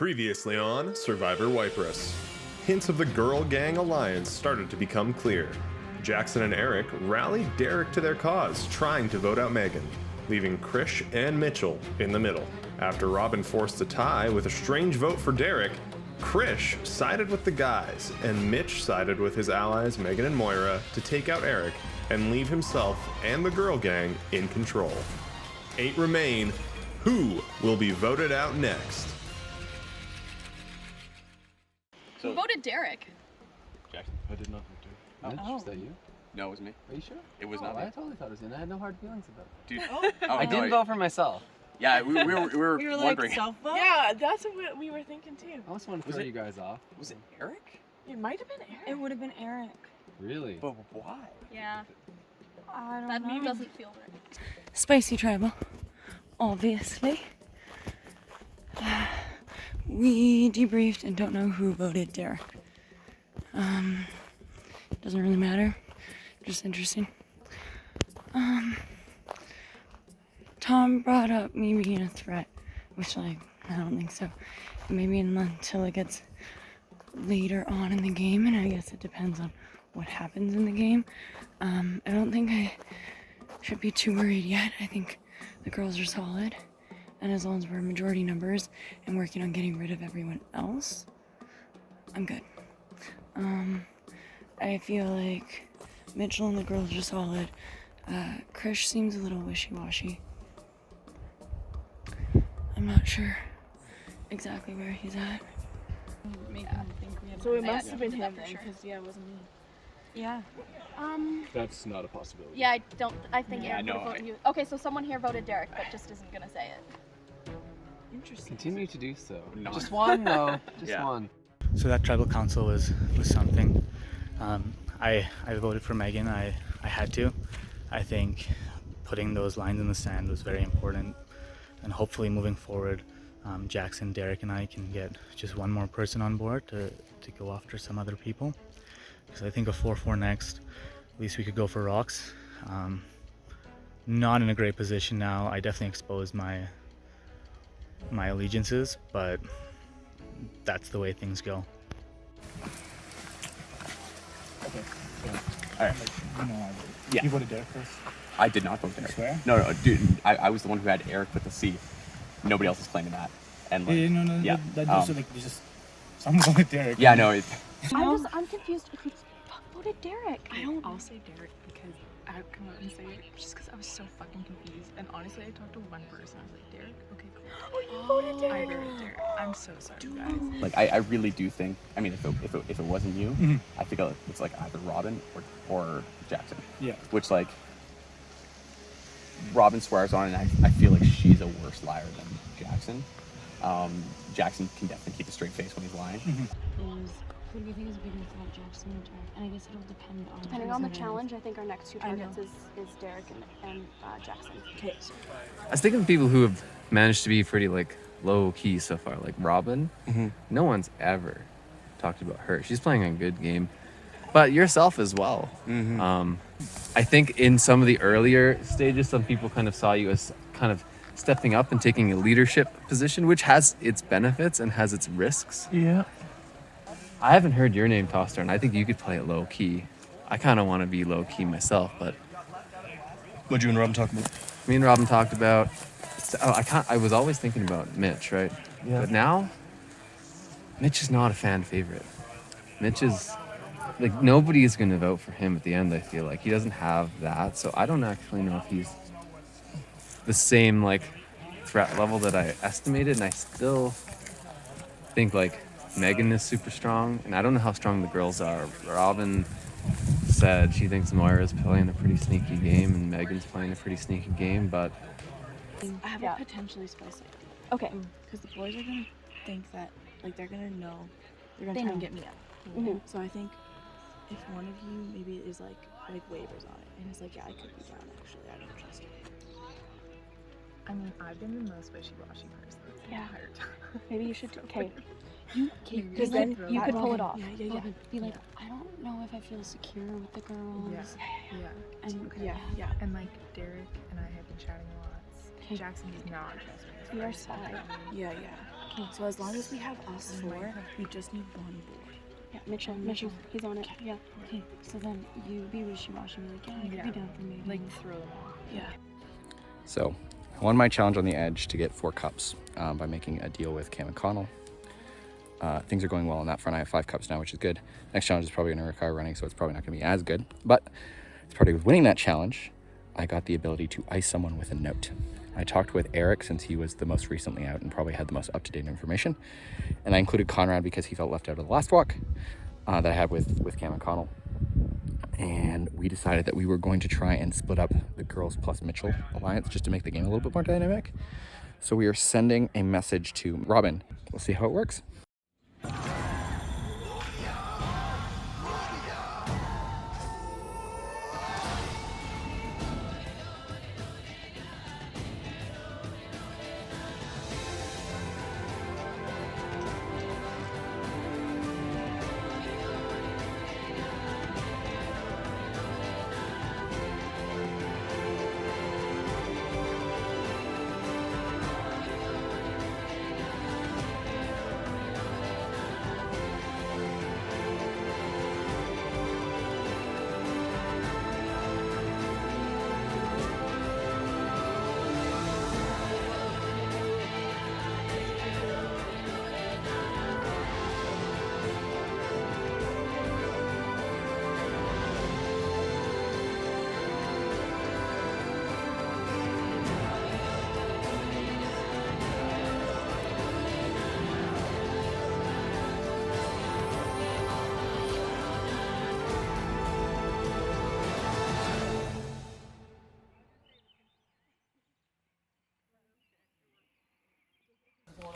Previously on Survivor Waiparous. Hints of the girl gang alliance started to become clear. Jackson and Eric rallied Derek to their cause, trying to vote out Megan, leaving Krish and Mitchell in the middle. After Robin forced a tie with a strange vote for Derek, Krish sided with the guys, and Mitch sided with his allies Megan and Moira to take out Eric and leave himself and the girl gang in control. 8 remain. Who will be voted out next? Who voted Derek? Jackson. I did not vote Derek. Mitch, was that you? No, it was me. Are you sure? It was not me. I totally thought it was you, and I had no hard feelings about it. Dude. I didn't vote for myself. Yeah, we were wondering. Like self-vote? Yeah, that's what we were thinking too. I almost wanted to throw you guys off. Was it Eric? It might have been Eric. It would have been Eric. Really? But why? Yeah, I don't that know. meme doesn't feel right. Spicy tribal, obviously. We debriefed and don't know who voted Derek. Doesn't really matter. Just interesting. Tom brought up me being a threat, which I don't think so. Maybe until it gets later on in the game, and I guess it depends on what happens in the game. I don't think I should be too worried yet. I think the girls are solid, and as long as we're majority numbers and working on getting rid of everyone else, I'm good. I feel like Mitchell and the girls are solid. Krish seems a little wishy-washy. I'm not sure exactly where he's at. So it must have been him then, because it wasn't me. Yeah. That's not a possibility. Yeah, I think Yeah, Eric no, would have voted you. Okay, so someone here voted Derek, but just isn't gonna say it. Interesting. Continue to do so. No. Just one, though. Just Yeah. one. So that tribal council was something. I voted for Megan. I had to. I think putting those lines in the sand was very important, and hopefully moving forward, Jackson, Derek, and I can get just one more person on board to go after some other people. Because I think a 4-4 next, at least we could go for rocks. Not in a great position now. I definitely exposed my allegiances, but that's the way things go. Okay. All right. Yeah. You voted Derek first? I did not vote Derek. You swear? No, dude. I was the one who had Eric with the C. Nobody else is claiming that. And like, No. yeah. That just like you just someone voted Derek. Yeah, no. I'm confused. Who voted Derek? I'll say Derek because I would come out and say it just because I was so fucking confused. And honestly, I talked to one person. I was like, Derek? Okay, cool. Oh, you voted Derek. I voted Derek. I'm so sorry, guys. Like I really do think. I mean, if it wasn't you, Mhm. I think it's like either Robin or Jackson. Yeah. Which like Robin swears on, and I feel like she's a worse liar than Jackson. Jackson can definitely keep a straight face when he's lying. Who do you think is a bigger threat, Jackson or Derek? And I guess it'll depend on. Depending on the challenge, I think our next 2 targets is Derek and Jackson. Okay. I was thinking of people who have managed to be pretty like low key so far, like Robin. No one's ever talked about her. She's playing a good game, but yourself as well. I think in some of the earlier stages, some people kind of saw you as kind of stepping up and taking a leadership position, which has its benefits and has its risks. Yeah. I haven't heard your name tossed around. I think you could play it low key. I kind of want to be low key myself, but What'd you and Robin talk about? me and Robin talked about. I was always thinking about Mitch, right? Yeah. But now, Mitch is not a fan favorite. Mitch is like nobody is going to vote for him at the end. I feel like he doesn't have that, so I don't actually know if he's the same like threat level that I estimated, and I still think like Megan is super strong, and I don't know how strong the girls are. Robin said she thinks Moira's playing a pretty sneaky game, and Megan's playing a pretty sneaky game, but I have a potentially spicy idea. Okay. Because the boys are going to think that, like, they're going to know. They're going They to try and know. get me up. Mhm. So I think if one of you maybe is like waivers on it, and it's like, yeah, I could be down, actually. I don't trust him. I mean, I've been the most wishy-washy person the Yeah. entire time. Maybe you should. Okay. Because then you could pull it off. Yeah. Robin, be like, I don't know if I feel secure with the girls. Yeah. And Yeah. And like Derek and I have been chatting a lot. Jackson does not trust me. We are spy. Yeah. Okay, so as long as we have us four, We just need one board. yeah, Mitchell, he's on it. Yeah. Okay, so then you be wishy-washy, like, yeah, I could be down for me. Like throw them off. yeah. So I won my challenge on the edge to get 4 cups by making a deal with Cam and Connell. Things are going well on that front. I have 5 cups now, which is good. Next challenge is probably going to require running, so it's probably not going to be as good. But as part of winning that challenge, I got the ability to ice someone with a note. I talked with Eric since he was the most recently out and probably had the most up-to-date information. And I included Conrad because he felt left out of the last walk that I had with Cam and Connell. And we decided that we were going to try and split up the girls plus Mitchell alliance just to make the game a little bit more dynamic. So we are sending a message to Robin. We'll see how it works.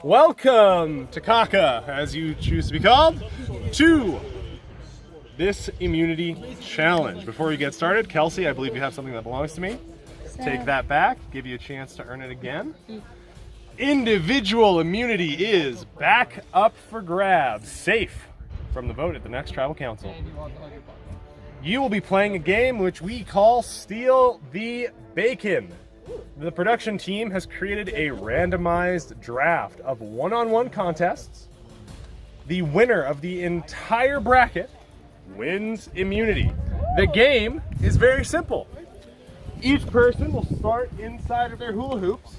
Welcome to Kaka, as you choose to be called, to this immunity challenge. Before we get started, Kelsey, I believe you have something that belongs to me. Take that back, give you a chance to earn it again. Individual immunity is back up for grabs, safe from the vote at the next Tribal Council. You will be playing a game which we call Steal the Bacon. The production team has created a randomized draft of one-on-one contests. The winner of the entire bracket wins immunity. The game is very simple. Each person will start inside of their hula hoops,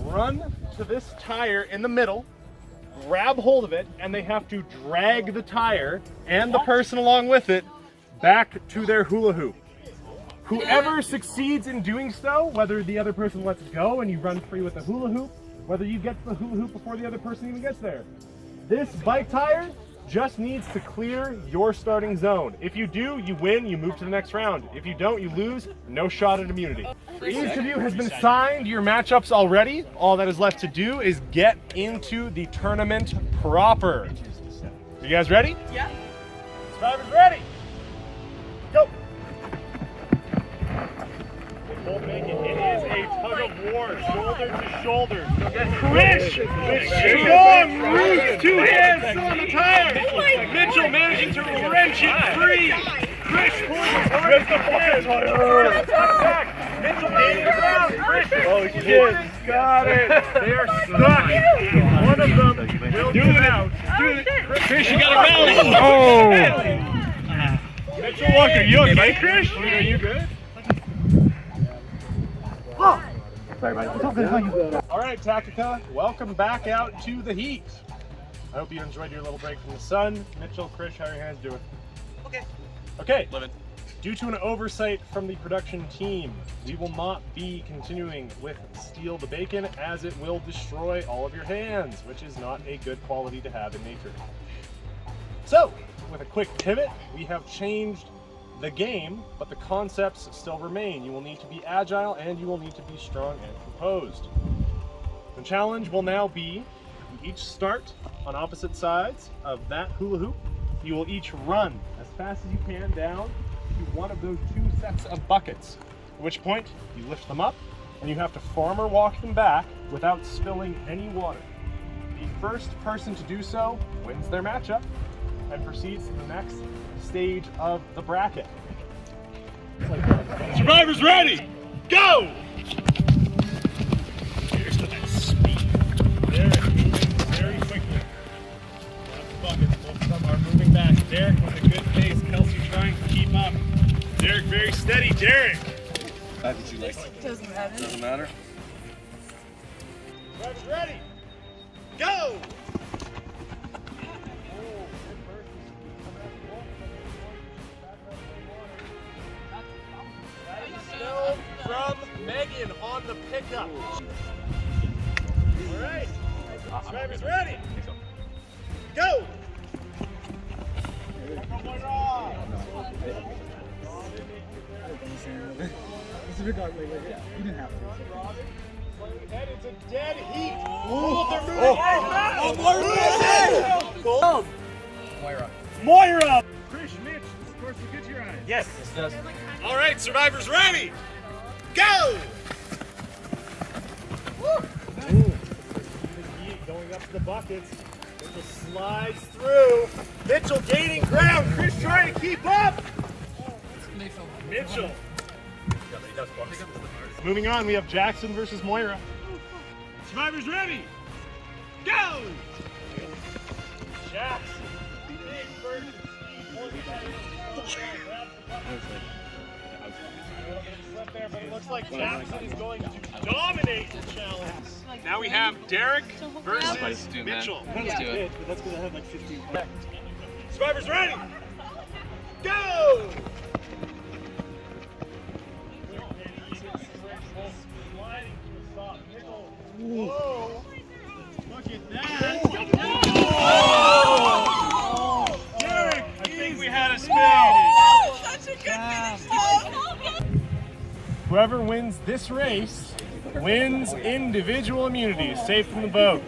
run to this tire in the middle, grab hold of it, and they have to drag the tire and the person along with it back to their hula hoop. Whoever succeeds in doing so, whether the other person lets go and you run free with the hula hoop, whether you get to the hula hoop before the other person even gets there. This bike tire just needs to clear your starting zone. If you do, you win, you move to the next round. If you don't, you lose, no shot at immunity. Each of you has been assigned your matchups already. All that is left to do is get into the tournament proper. You guys ready? Yeah. Survivors ready? Go! It is a tug of war, shoulder to shoulder. Krish with strong roots, 2 hands on the tire. Mitchell managing to wrench it free. Krish pulling his hard as the tire. Mitchell gaining ground. Krish, shit, got it. They are stuck. One of them will get out. Krish, you got a rally. Oh. Mitchell Walker, you okay, Krish? Are you good? Sorry, buddy. All right, Takaka, welcome back out to the heat. I hope you enjoyed your little break from the sun. Mitchell, Krish, how are your hands doing? Okay. Living. Due to an oversight from the production team, we will not be continuing with Steal the Bacon, as it will destroy all of your hands, which is not a good quality to have in nature. So, with a quick pivot, we have changed the game, but the concepts still remain. You will need to be agile and you will need to be strong and composed. The challenge will now be you each start on opposite sides of that hula hoop. You will each run as fast as you can down to one of those 2 sets of buckets, at which point you lift them up and you have to farmer walk them back without spilling any water. The first person to do so wins their matchup and proceeds to the next stage of the bracket. Survivors ready! Go! Here's to that speed. There it is. steady, Derek. What you like? Doesn't matter. Doesn't matter. Drivers ready. Go! Still from Megan on the pickup. All right. Drivers ready. Go! This is regardless. You didn't have to. Head into dead heat. Moira! Chris, Mitch, this is course to get your eyes. Yes. All right, survivors ready. Go! Going up to the buckets. Mitchell slides through. Mitchell gaining ground. Chris trying to keep up. Mitchell. Moving on, we have Jackson versus Moira. Survivors ready. Go! Jackson. Big versus Steve. Slip there, but it looks like Jackson is going to dominate the challenge. Now we have Derek versus Mitchell. Let's do it. But that's because I have like 15 points. Survivors ready. Go! Whoa! Look at that! Oh! Derek, I think we had a spin. Oh, such a good finish. Whoever wins this race wins individual immunity, safe from the boat.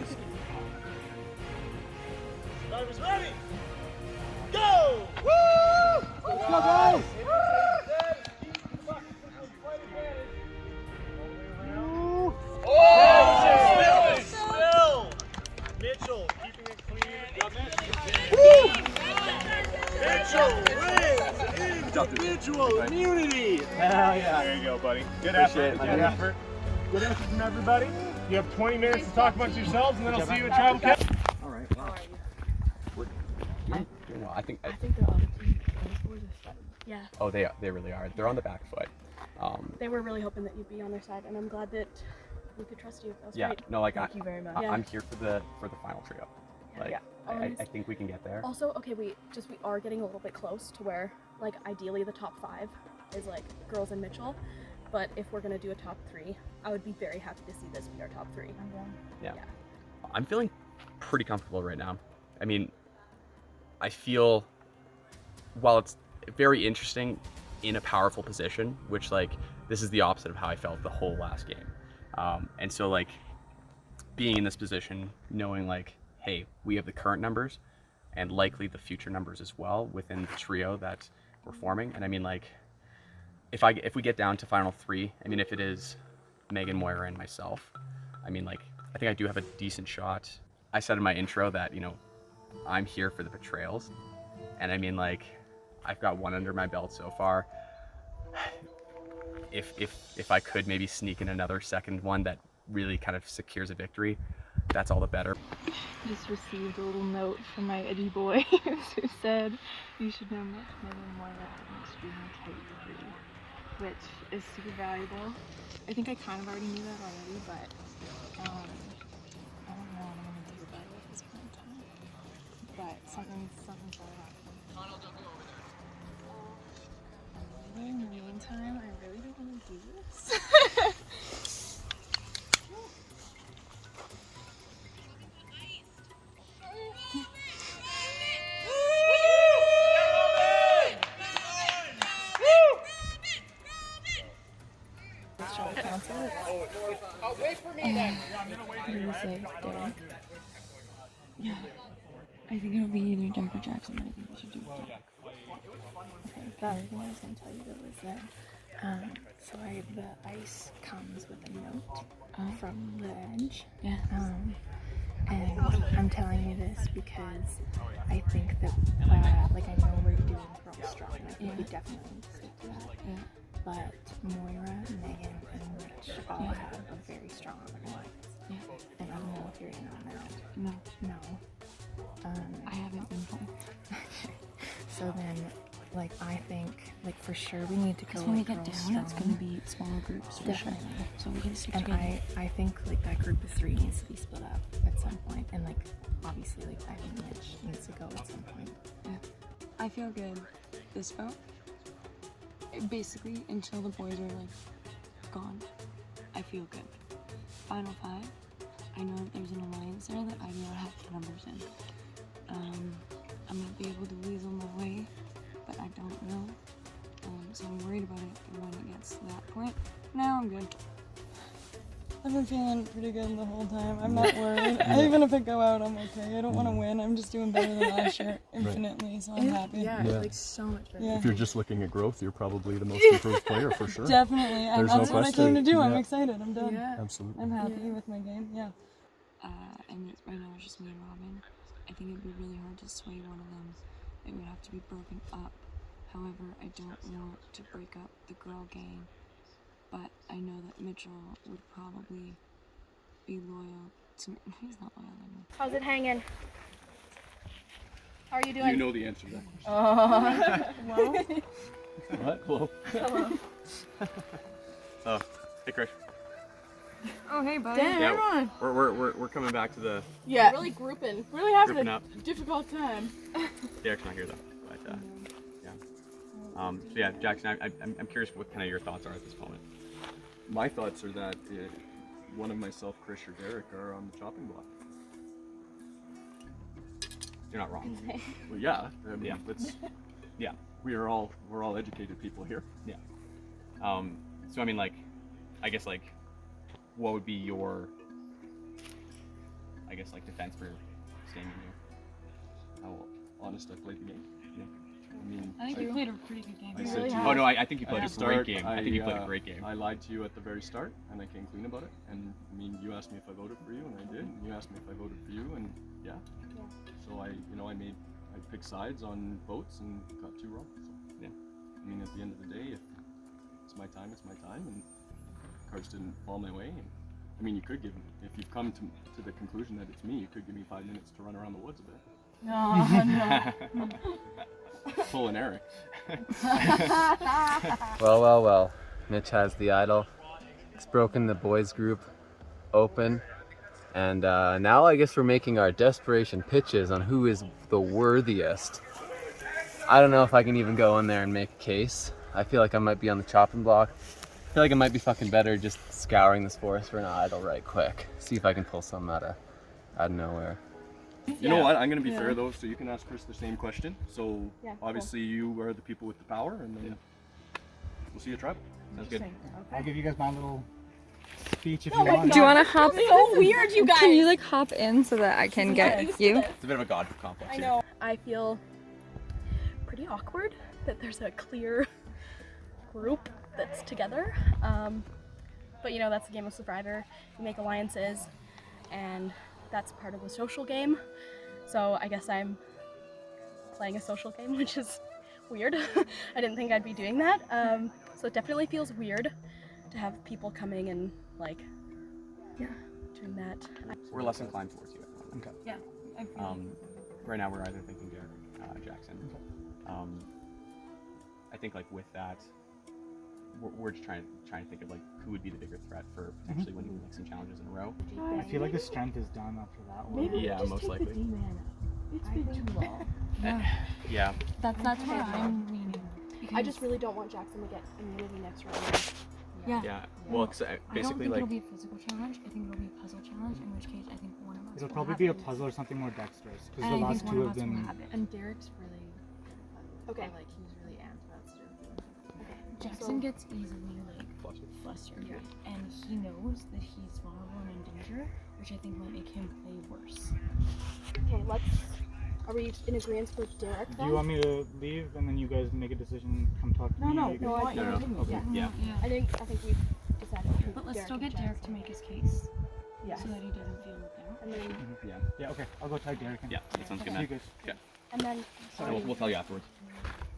Drivers ready? Go! Woo! Let's go, guys! Still! Mitchell keeping it clean. Woo! Mitchell wins individual immunity. Hell yeah. There you go, buddy. Good effort. Good effort. Good effort from everybody. You have 20 minutes to talk amongst yourselves, and then I'll see you at Tribal Camp. All right. Wow. I think I think the other team was a yeah. Oh, they really are. They're on the back foot. They were really hoping that you'd be on their side, and I'm glad that we could trust you. That was Yeah. great. No, like Thank you very much. I'm here for the final trio. Like, Yeah. I think we can get there. Also, okay, we are getting a little bit close to where, like, ideally the top 5 is like girls and Mitchell, but if we're gonna do a top 3, I would be very happy to see this be our top 3. Yeah. I'm feeling pretty comfortable right now. I mean, I feel, while it's very interesting in a powerful position, which, like, this is the opposite of how I felt the whole last game. And so, like, being in this position, knowing, like, hey, we have the current numbers and likely the future numbers as well within the trio that we're forming. And I mean, like, if we get down to final 3, I mean, if it is Megan, Moira, and myself, I mean, like, I think I do have a decent shot. I said in my intro that, you know, I'm here for the betrayals. And I mean, like, I've got 1 under my belt so far. If I could maybe sneak in another second one that really kind of secures a victory, that's all the better. Just received a little note from my edgy boy who said, you should know much more than Moira and extremely tight 3, which is super valuable. I think I kind of already knew that already, but I don't know what I'm going to do about it at this point in time. But something's probably happening. In the meantime, I really don't want to do this. Wait for me then. Yeah. I think it'll be either Derek or Jackson, but I think we should do Derek. Okay, the other thing I was going to tell you though is that, the ice comes with a note from the edge. Yeah. And I'm telling you this because I think that, like, I know we're doing girls strong, and I think we definitely need to stick to that. Yeah. But Moira, Megan, and Rich all have a very strong alliance. Yeah. And I don't know if you're in on that. No. No. I haven't been told. So then, like I think like for sure we need to go. When we like, get down, strong. it's gonna be smaller groups. For sure. So we gotta stick And together. I think like that group of 3 needs to be split up at some point, and like obviously like I think Mitch needs to go at some point. I feel good this vote. Basically, until the boys are like gone, I feel good. Final 5. I know that there's an alliance there that I do not have the numbers in. I might be able to weasel my way, but I don't know. So I'm worried about it when it gets to that point. Now I'm good. I've been feeling pretty good the whole time. I'm not worried. Even if I go out, I'm okay. I don't want to win. I'm just doing better than last year infinitely, so I'm happy. Yeah, like so much better. Yeah. If you're just looking at growth, you're probably the most improved player for sure. Definitely. And There's no that's what I question. came to do. I'm Yeah. excited. I'm done. Yeah. Absolutely. I'm happy with my game. Yeah. And right now it's just me and Robin. I think it'd be really hard to sway one of them. It would have to be broken up. However, I don't want to break up the girl gang. But I know that Mitchell would probably be loyal to me. He's not loyal anymore. How's it hanging? How are you doing? You know the answer to that question. Well, What? Hello. hello. Oh, hey Chris. Oh, hey, buddy. Damn, Yeah, everyone. we're coming back to the Yeah. Really grouping. Really having grouping a up. difficult time. Derek's not here though, but yeah. So yeah, Jackson, I'm curious what kind of your thoughts are at this moment. My thoughts are that one of myself, Chris, or Derek are on the chopping block. You're not wrong. Well, yeah. I mean, Yeah. Yeah. we're all educated people here. Yeah. So I mean, like, I guess like, what would be your, I guess like defense for staying in here? How honest I played the game. Yeah. I think you played a pretty good game. I You said really to have. you Oh no, I think you at played the a start, great game. I think you played a great game. I lied to you at the very start, and I came clean about it. And I mean, you asked me if I voted for you, and I did. And you asked me if I voted for you, and yeah. So I picked sides on votes and got 2 wrong. So yeah. I mean, at the end of the day, if it's my time, it's my time, and cards didn't fall my way. And I mean, you could give, if you've come to the conclusion that it's me, you could give me 5 minutes to run around the woods a bit. No. Pull an Eric. Well. Mitch has the idol. It's broken the boys group open. And now I guess we're making our desperation pitches on who is the worthiest. I don't know if I can even go in there and make a case. I feel like I might be on the chopping block. I feel like it might be fucking better just scouring this forest for an idol right quick. See if I can pull some out of nowhere. You know what? I'm going to be fair though, so you can ask Chris the same question. So Yeah, obviously you are the people with the power, and then we'll see you tribal. Sounds good. I'll give you guys my little speech if Oh you my want. God. Do you want to hop? So weird, you guys. Can you like hop in so that I can get you? It's a bit of a god complex. I here. know. I feel pretty awkward that there's a clear group that's together. But you know, that's the game of Survivor. You make alliances, and that's part of the social game. So I guess I'm playing a social game, which is weird. I didn't think I'd be doing that. So it definitely feels weird to have people coming and like, doing that. We're less inclined towards you. Okay. Yeah. I feel Right now we're either thinking Derek, Jackson. I think like with that, we're just trying to think of like who would be the bigger threat for potentially winning like some challenges in a row. I feel like the strength is done after that one. Maybe Yeah, just most take likely. the D-man out. It's been too long. Yeah. that's what I'm meaning. I just really don't want Jackson to get immunity next round. Yeah. Yeah. Well, it's, I don't basically think like it'll be a physical challenge. I think it'll be a puzzle challenge, in which case I think one of us It'll will probably have be a it. puzzle or something more dexterous, because And the I last think 2 one of of us will them. have it. And Derek's really Okay. like he's really amped about stuff. Jackson gets easily like flustered, Yeah. and he knows that he's vulnerable and in danger, which I think might make him play worse. Okay, are we in agreement for Derek Do then? you want me to leave and then you guys make a decision? Come talk to me. No, you guys- no, I No, no. Yeah. Yeah. I think we've decided. But let's still Derek get and Derek to Jackson. make his case, Yeah. so that he doesn't feel looked out. And then Yeah, okay. I'll go tag Derek. Yeah, that sounds good. See you Man. guys. and then We'll tell you afterwards.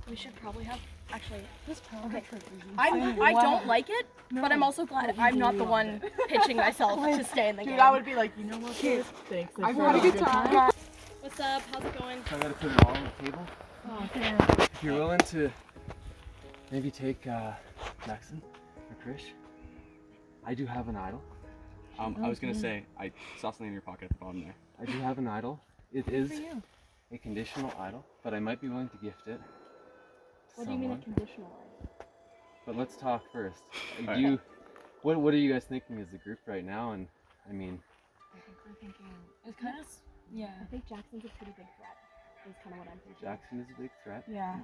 we should probably have actually. This power Okay. trip is I don't like it, but I'm also glad I'm not the one pitching myself to stay in the game. Dude, I would be like, you know what, dude? Thanks. I've had a good time. What's up? How's it going? So I gotta put it all on the table. If you're willing to maybe take Jackson or Krish, I do have an idol. I was gonna say, I saw something in your pocket at the bottom there. I do have an idol. It is a conditional idol, but I might be willing to gift it. What do you mean a conditional idol? But let's talk first. Alright. What are you guys thinking as a group right now? And I mean, I think we're thinking it's kind of I think Jackson's a pretty big threat. Is kind of what I'm thinking. Jackson is a big threat. yeah.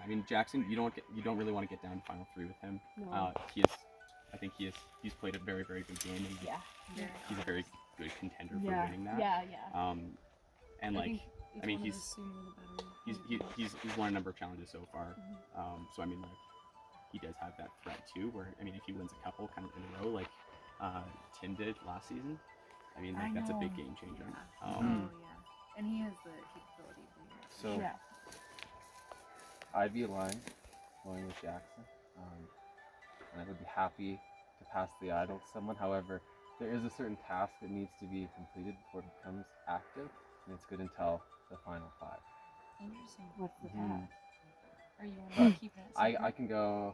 I mean, Jackson, you don't really want to get down to final 3 with him. No. He's played a very, very good game, and Yeah. he's a very good contender for Yeah. winning that. Yeah. And like, I mean, one of he's the sooner the better. he's won a number of challenges so far. So I mean, like, he does have that threat too. Where I mean, if he wins a couple kind of in a row, like Tim did last season, I mean, like, that's a big game changer. And he has the capability to do that. So I'd be aligned going with Jackson, and I would be happy to pass the idol to someone. However, there is a certain task that needs to be completed before it becomes active, and it's good until the final 5. Interesting. What's the Mhm. task? Are you want to keep it? I can go,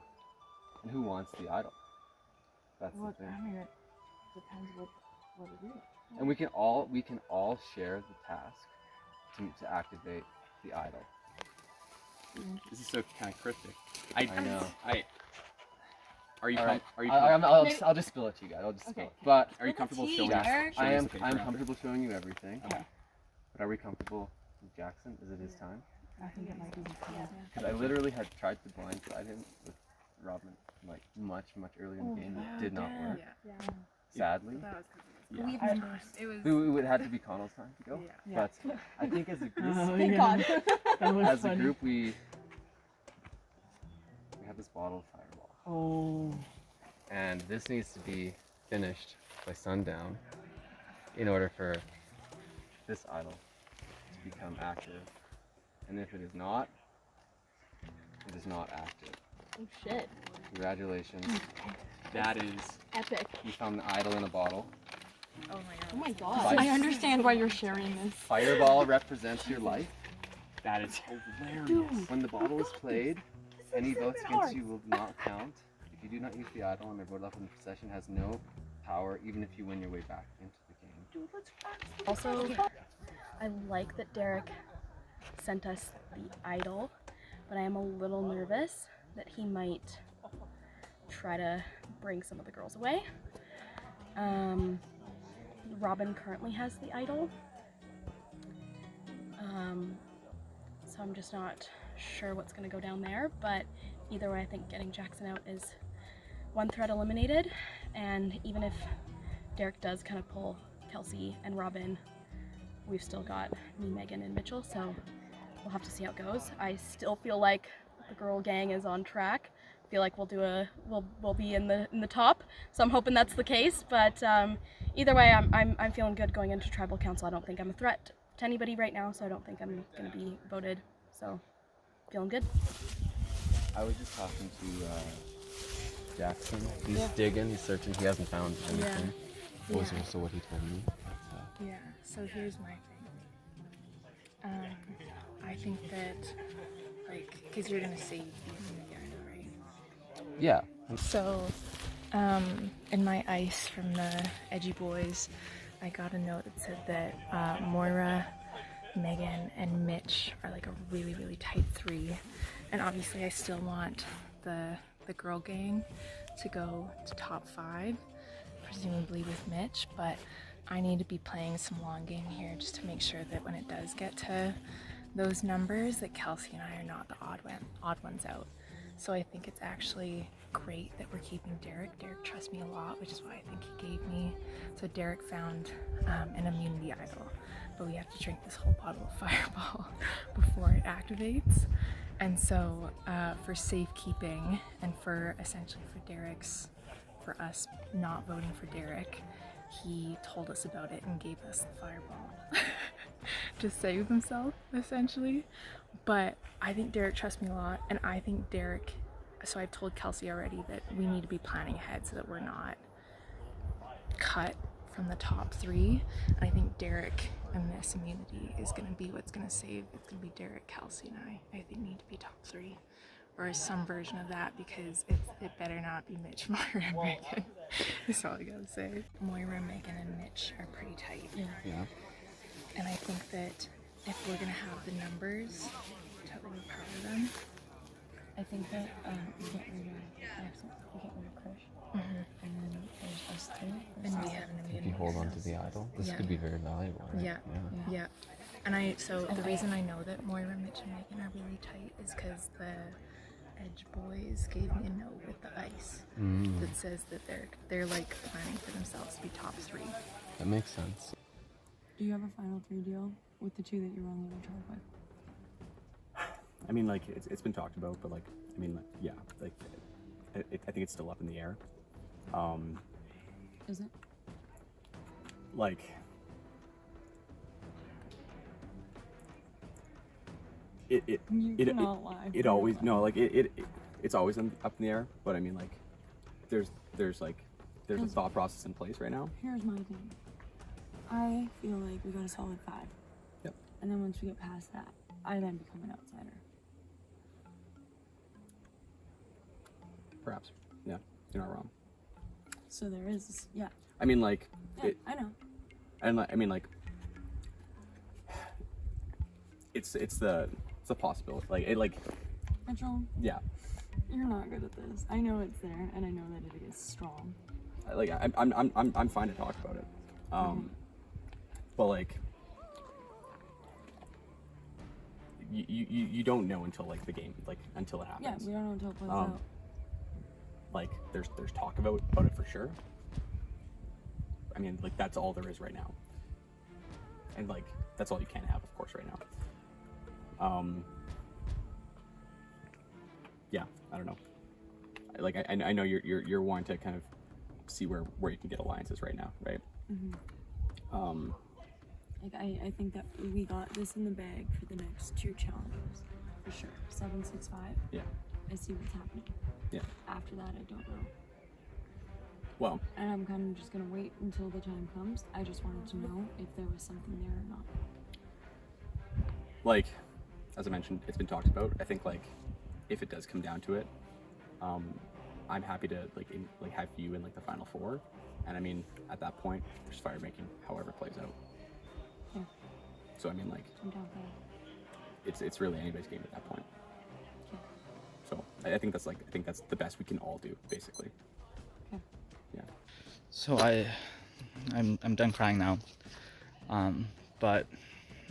and who wants the idol? That's the thing. I mean, it depends what it is. And we can all share the task to activate the idol. This is so kind of cryptic. I know. Are you? All right. Are you? I'll just spill it to you guys. I'll just spill it. But Are you comfortable showing Jackson, us? I am. the paper I'm after? comfortable showing you everything. Okay. But are we comfortable with Jackson? Is it his time? I think it might be. Because I literally had tried to blindside him with Robin like much earlier in the game. It did not work. Yeah. Sadly. That was Yeah. We've never. It was. It would have to be Connell's time to go. Yeah. But I think as a group, Thank God. as a group, we have this bottle of Fireball. Oh. And this needs to be finished by sundown in order for this idol to become active. And if it is not, it is not active. Oh shit. Congratulations. That is. Epic. You found the idol in a bottle. Oh my god. Oh my god. I understand why you're sharing this. Fireball represents your life. That is hilarious. When the bottle is played, any votes against you will not count. If you do not use the idol and are voted off in the procession, has no power, even if you win your way back into the game. Also, I like that Derek sent us the idol, but I am a little nervous that he might try to bring some of the girls away. Robin currently has the idol, so I'm just not sure what's going to go down there, but either way I think getting Jackson out is one threat eliminated, and even if Derek does kind of pull Kelsey and Robin, we've still got me, Megan, and Mitchell, so we'll have to see how it goes. I still feel like the girl gang is on track. I feel like we'll be in the top, so I'm hoping that's the case. But either way, I'm feeling good going into tribal council. I don't think I'm a threat to anybody right now, so I don't think I'm gonna be voted. So feeling good. I was just talking to Jackson. He's digging, he's searching, he hasn't found anything. What was also what he told me. Yeah, so here's my thing. I think that, like, because you're gonna say you the idol, right? Yeah. So, in my ice from the Edgy Boys, I got a note that said that Moira, Megan, and Mitch are like a really, really tight 3. And obviously I still want the girl gang to go to top 5, presumably with Mitch, but I need to be playing some long game here just to make sure that when it does get to those numbers that Kelsey and I are not the odd ones out. So I think it's actually great that we're keeping Derek. Derek trusts me a lot, which is why I think he gave me. So Derek found an immunity idol, but we have to drink this whole bottle of Fireball before it activates. And so for safekeeping and for essentially for us not voting for Derek, he told us about it and gave us the Fireball to save himself, essentially. But I think Derek trusts me a lot, and I think Derek, so I've told Kelsey already that we need to be planning ahead so that we're not cut from the top 3. And I think Derek and this immunity is going to be what's going to save. It's going to be Derek, Kelsey, and I think need to be top 3. Or some version of that, because it better not be Mitch, Moira, and Megan. That's all I gotta say. Moira, Megan, and Mitch are pretty tight. Yeah. And I think that if we're gonna have the numbers to overpower them, I think that we get rid of Krish. And then there's us 2. and we have an If immunity. you hold on to the idol, this could be very valuable, right? Yeah. And so the reason I know that Moira, Mitch, and Megan are really tight is because the Edge boys gave me a note with the ice that says that they're like planning for themselves to be top 3. That makes sense. Do you have a final 3 deal with the 2 that you're on the chart with? I mean, like, it's been talked about, but, like, I mean, like, yeah, like, I think it's still up in the air. Is it? Like, You cannot lie. it always, no, like, it's always up in the air, but I mean, like, there's a thought process in place right now. Here's my thing. I feel like we got a solid 5. Yep. And then once we get past that, I then become an outsider. Perhaps. Yeah, you're not wrong. So there is, yeah. I mean, like, Yeah, I know. and I mean, like, it's the possibility, Mitchell, yeah, you're not good at this. I know it's there, and I know that it is strong. like, I'm fine to talk about it, but like, you don't know until like the game, like until it happens. Yeah, we don't know until it plays out. Like, there's talk about it for sure. I mean, like, that's all there is right now, and like that's all you can have, of course, right now. Yeah, I don't know. Like, I know you're wanting to kind of see where you can get alliances right now, right? Like, I think that we got this in the bag for the next 2 challenges, for sure. 765. Yeah. I see what's happening. Yeah. After that, I don't know. Well, And I'm kind of just gonna wait until the time comes. I just wanted to know if there was something there or not. like, as I mentioned, it's been talked about. I think, like, if it does come down to it, I'm happy to like have you in like the final 4, and I mean, at that point, just fire making however it plays out. Yeah. So I mean, like, I'm down for that. it's really anybody's game at that point. Okay. So I think that's the best we can all do, basically. Okay. Yeah. So I'm done crying now. But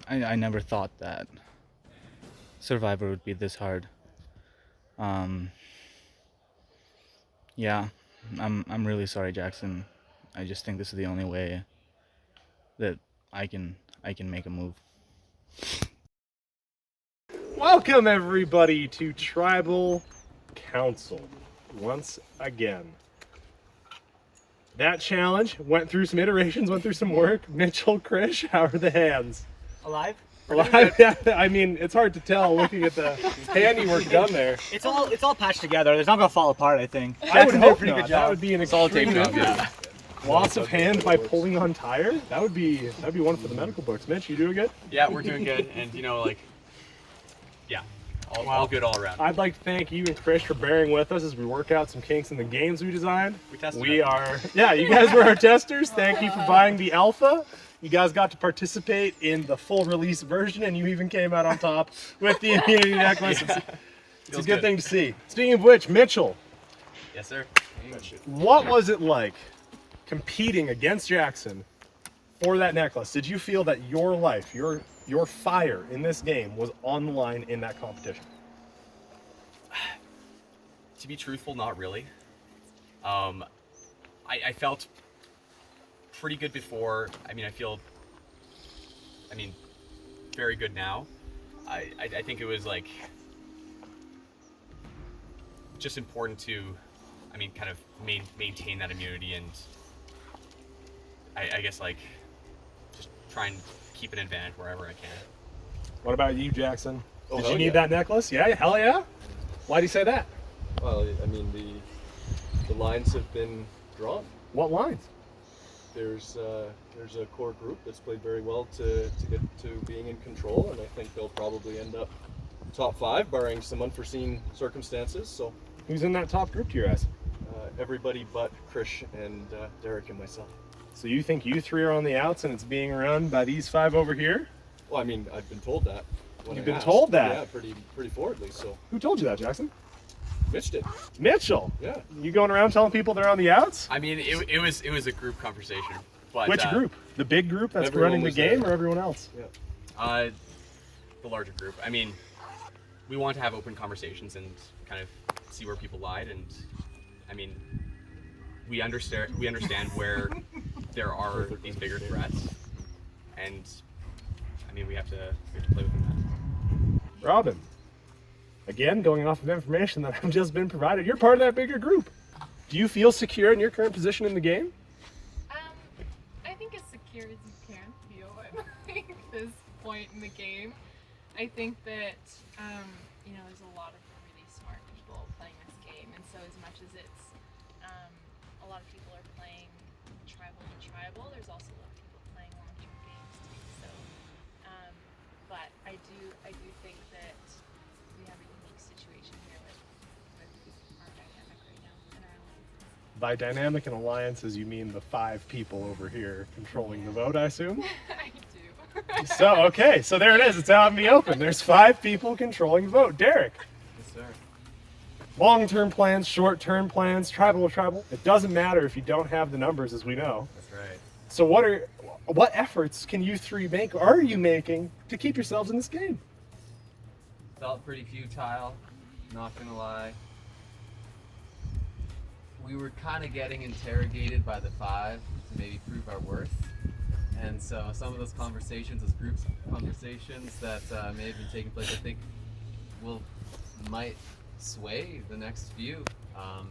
I never thought that Survivor would be this hard. Yeah, I'm really sorry, Jackson. I just think this is the only way that I can make a move. Welcome everybody to Tribal Council once again. That challenge went through some iterations, went through some work. Mitchell, Krish, how are the hands? Alive? Alive? Yeah, I mean, it's hard to tell looking at the handiwork done there. It's all patched together. It's not gonna fall apart, I think. I would Jackson did a hope pretty not. good That job. would be an all tape extreme job, yeah. loss of hand by pulling on tire. That'd be one for the medical books. Mitch, you doing good? Yeah, we're doing good, and like, yeah, all good all around. I'd like to thank you and Krish for bearing with us as we work out some kinks in the games we designed. We tested We it. are, yeah, you guys were our testers. Thank you for buying the alpha. You guys got to participate in the full release version, and you even came out on top with the immunity necklace. Yeah. It's a good thing to see. Speaking of which, Mitchell, Yes, sir. what was it like competing against Jackson for that necklace? Did you feel that your life, your fire in this game was on the line in that competition? To be truthful, not really. I felt pretty good before. I mean, I feel very good now. I think it was like just important to, kind of maintain that immunity, and I guess like just try and keep an advantage wherever I can. What about you, Jackson? Oh, Did hell you need yeah. that necklace? Yeah, hell yeah. Why do you say that? Well, I mean, the lines have been drawn. What lines? there's a core group that's played very well to get to being in control, and I think they'll probably end up top 5, barring some unforeseen circumstances. So, who's in that top group to your eyes? Everybody but Krish and Derek and myself. So you think you 3 are on the outs and it's being run by these 5 over here? Well, I mean, I've been told that. You've been told that? Yeah, pretty forwardly. So. Who told you that, Jackson? Mitch did. Mitchell? Yeah. You going around telling people they're on the outs? I mean, it was a group conversation. But, which group? The big group that's running the game, or everyone else? Yeah. The larger group. I mean, we want to have open conversations and kind of see where people lied, and I mean, we understand where there are these bigger threats, and I mean, we have to play within that. Robin, again, going off of information that I've just been provided, you're part of that bigger group. Do you feel secure in your current position in the game? I think as secure as you can feel at this point in the game. I think that, there's a lot of really smart people playing this game, and so as much as it's, a lot of people are playing tribal to tribal, there's also a lot of people playing long-term games too, so, but I do think that we have a unique situation here with our dynamic right now and our alliances. By dynamic and alliances, you mean the 5 people over here controlling the vote, I assume? I do. So, okay, so there it is. It's out in the open. There's 5 people controlling the vote. Derek. Yes, sir. Long-term plans, short-term plans, tribal to tribal. It doesn't matter if you don't have the numbers, as we know. That's right. So what efforts can you 3 make, or are you making, to keep yourselves in this game? Felt pretty futile, not gonna lie. We were kind of getting interrogated by the 5 to maybe prove our worth. And so some of those conversations, those group conversations that may have been taking place, I think might sway the next few.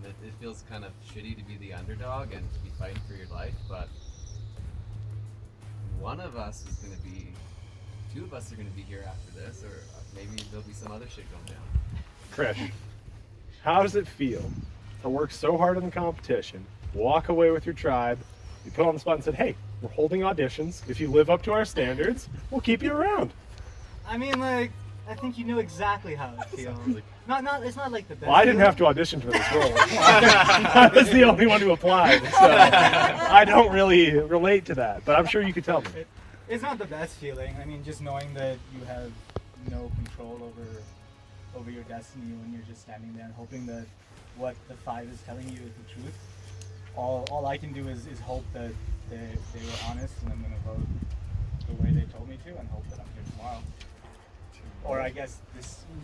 It feels kind of shitty to be the underdog and to be fighting for your life, but one of us is going to be, 2 of us are going to be here after this, or maybe there'll be some other shit going down. Krish, how does it feel to work so hard in the competition, walk away with your tribe, you put on the spot and said, hey, we're holding auditions. If you live up to our standards, we'll keep you around. I mean, like, I think you know exactly how it feels. It's not like the best. Well, I didn't have to audition for this role. I was the only one who applied, so I don't really relate to that, but I'm sure you could tell me. It's not the best feeling. I mean, just knowing that you have no control over your destiny when you're just standing there and hoping that what the 5 is telling you is the truth. All I can do is hope that they were honest, and I'm going to vote the way they told me to, and hope that I'm here tomorrow. Or I guess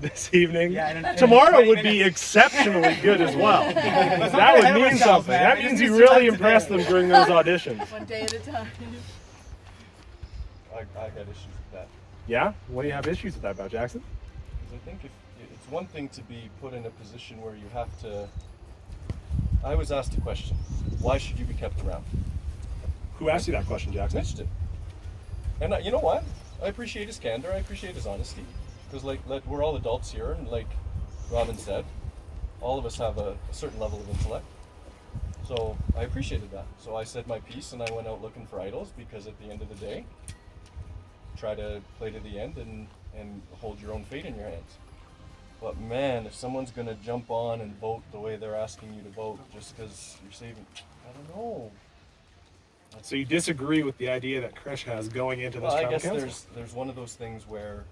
this evening. Yeah, tomorrow would be exceptionally good as well. That would mean something. That means you really impressed them during those auditions. One day at a time. I got issues with that. Yeah? What do you have issues with that about, Jackson? Because I think it's one thing to be put in a position where you have to. I was asked a question: why should you be kept around? Who asked you that question, Jackson? Mitch did. And you know what? I appreciate his candor. I appreciate his honesty. Because we're all adults here, and like Robin said, all of us have a certain level of intellect. So I appreciated that. So I said my piece, and I went out looking for idols, because at the end of the day, try to play to the end and hold your own fate in your hands. But man, if someone's gonna jump on and vote the way they're asking you to vote just because you're saving, I don't know. So you disagree with the idea that Krish has going into this tribal council? I guess there's one of those things where,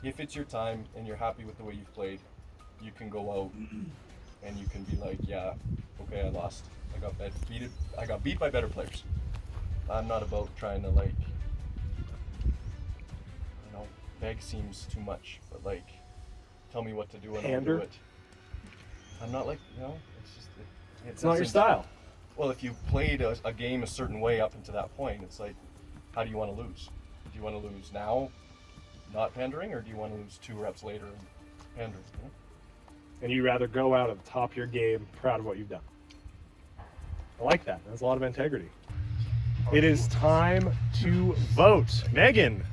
if it's your time and you're happy with the way you've played, you can go out and you can be like, yeah, okay, I lost. I got beat by better players. I'm not about trying to beg seems too much, but tell me what to do and I'll do it. I'm not it's just it's not your style. Well, if you played a game a certain way up until that point, it's like, how do you want to lose? Do you want to lose now, not pandering, or do you want to lose 2 reps later and pandering? You know? And you rather go out at the top of your game, proud of what you've done. I like that. That's a lot of integrity. It is time to vote. Megan,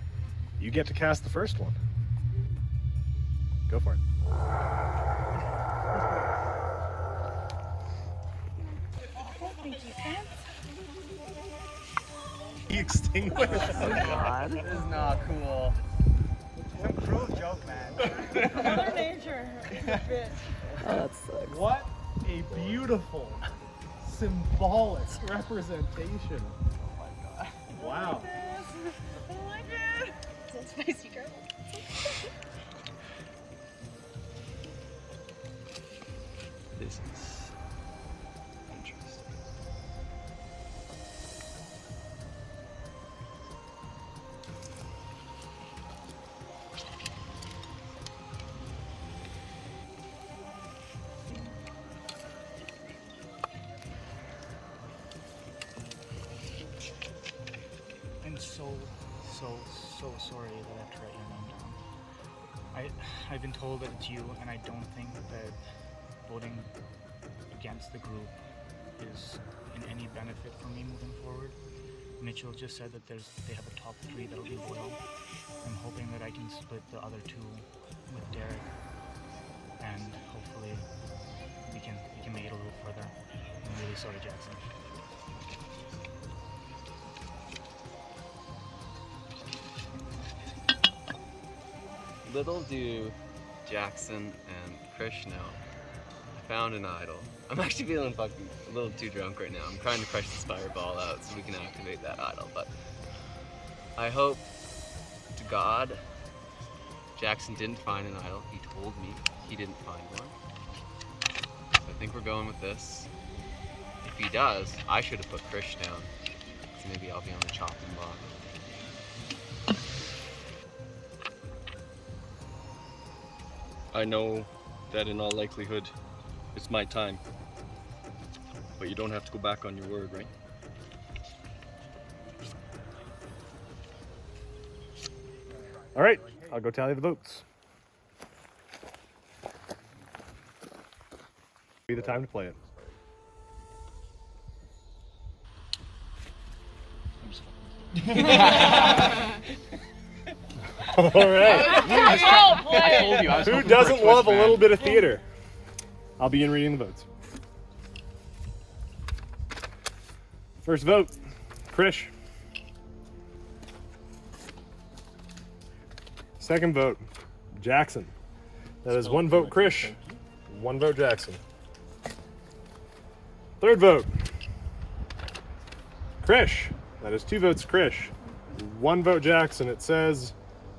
you get to cast the first one. Go for it. extinguished. Oh God. This is not cool. Some cruel joke, man. Mother Nature is a bitch. Oh, that sucks. What a beautiful, symbolic representation. Oh my god. Wow. Oh my god. So spicy girl. This is interesting. I'm so sorry that I have to write your name down. I've been told that it's you, and I don't think that voting against the group is in any benefit for me moving forward. Mitchell just said that they have a top 3 that'll be loyal. I'm hoping that I can split the other 2 with Derek, and hopefully we can make it a little further. I'm really sorry, Jackson. Little do Jackson and Krish know, I found an idol. I'm actually feeling fucking a little too drunk right now. I'm trying to crush this fireball out so we can activate that idol, but I hope to God Jackson didn't find an idol. He told me he didn't find one. So I think we're going with this. If he does, I should have put Krish down. So maybe I'll be on the chopping block. I know that in all likelihood, it's my time. But you don't have to go back on your word, right? All right, I'll go tally the votes. Be the time to play it. All right. I told you I was Who hoping for a doesn't twist, love a man. little bit of theater? I'll begin reading the votes. First vote, Krish. Second vote, Jackson. That is 1 vote Krish, 1 vote Jackson. Third vote, Krish. That is 2 votes Krish, 1 vote Jackson. It says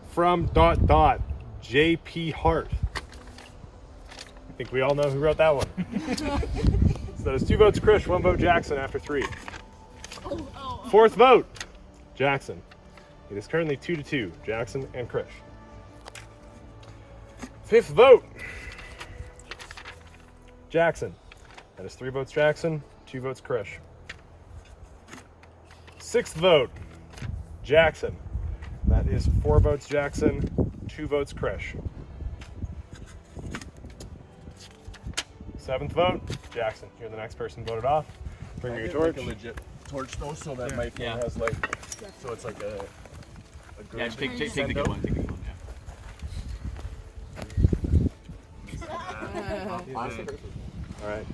from ... JP Hart. I think we all know who wrote that one. So that is 2 votes Krish, 1 vote Jackson after 3. Fourth vote, Jackson. It is currently 2-2, Jackson and Krish. Fifth vote, Jackson. That is 3 votes Jackson, 2 votes Krish. Sixth vote, Jackson. That is 4 votes Jackson, 2 votes Krish. Seventh vote, Jackson. You're the next person voted off. Bring me your torch. Like a legit torch though, so that my phone has like, so it's like a good. Yeah, just take the good one. Take the good one. All right.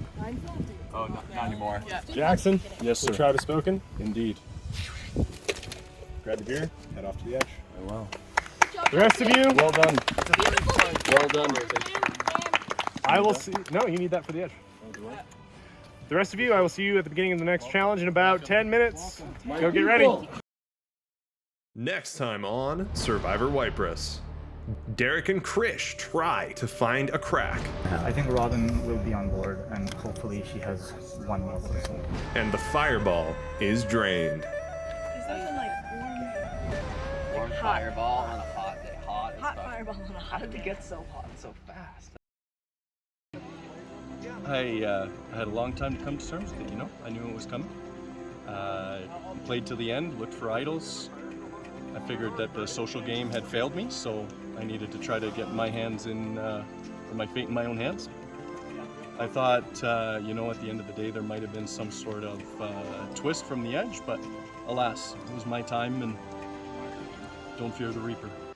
Oh, not anymore. Jackson, Yes, the sir. trout has spoken. Indeed. Grab the beer, head off to the edge. Oh, wow. The rest of you, Well done. Well done. I will see. No, you need that for the edge. The rest of you, I will see you at the beginning of the next challenge in about 10 minutes. Go get ready. Next time on Survivor Waiparous, Derek and Krish try to find a crack, I think Robin will be on board, and hopefully she has 1 more vote. and the fireball is drained. Is that like Warm fireball on a hot day. Hot as hot fuck. fireball on a How hot did it day? get so hot so fast? I had a long time to come to terms with it, you know? I knew it was coming. Played to the end, looked for idols. I figured that the social game had failed me, so I needed to try to get my hands in, or my fate in my own hands. I thought, you know, at the end of the day, there might have been some sort of twist from the edge, but alas, it was my time, and don't fear the Reaper.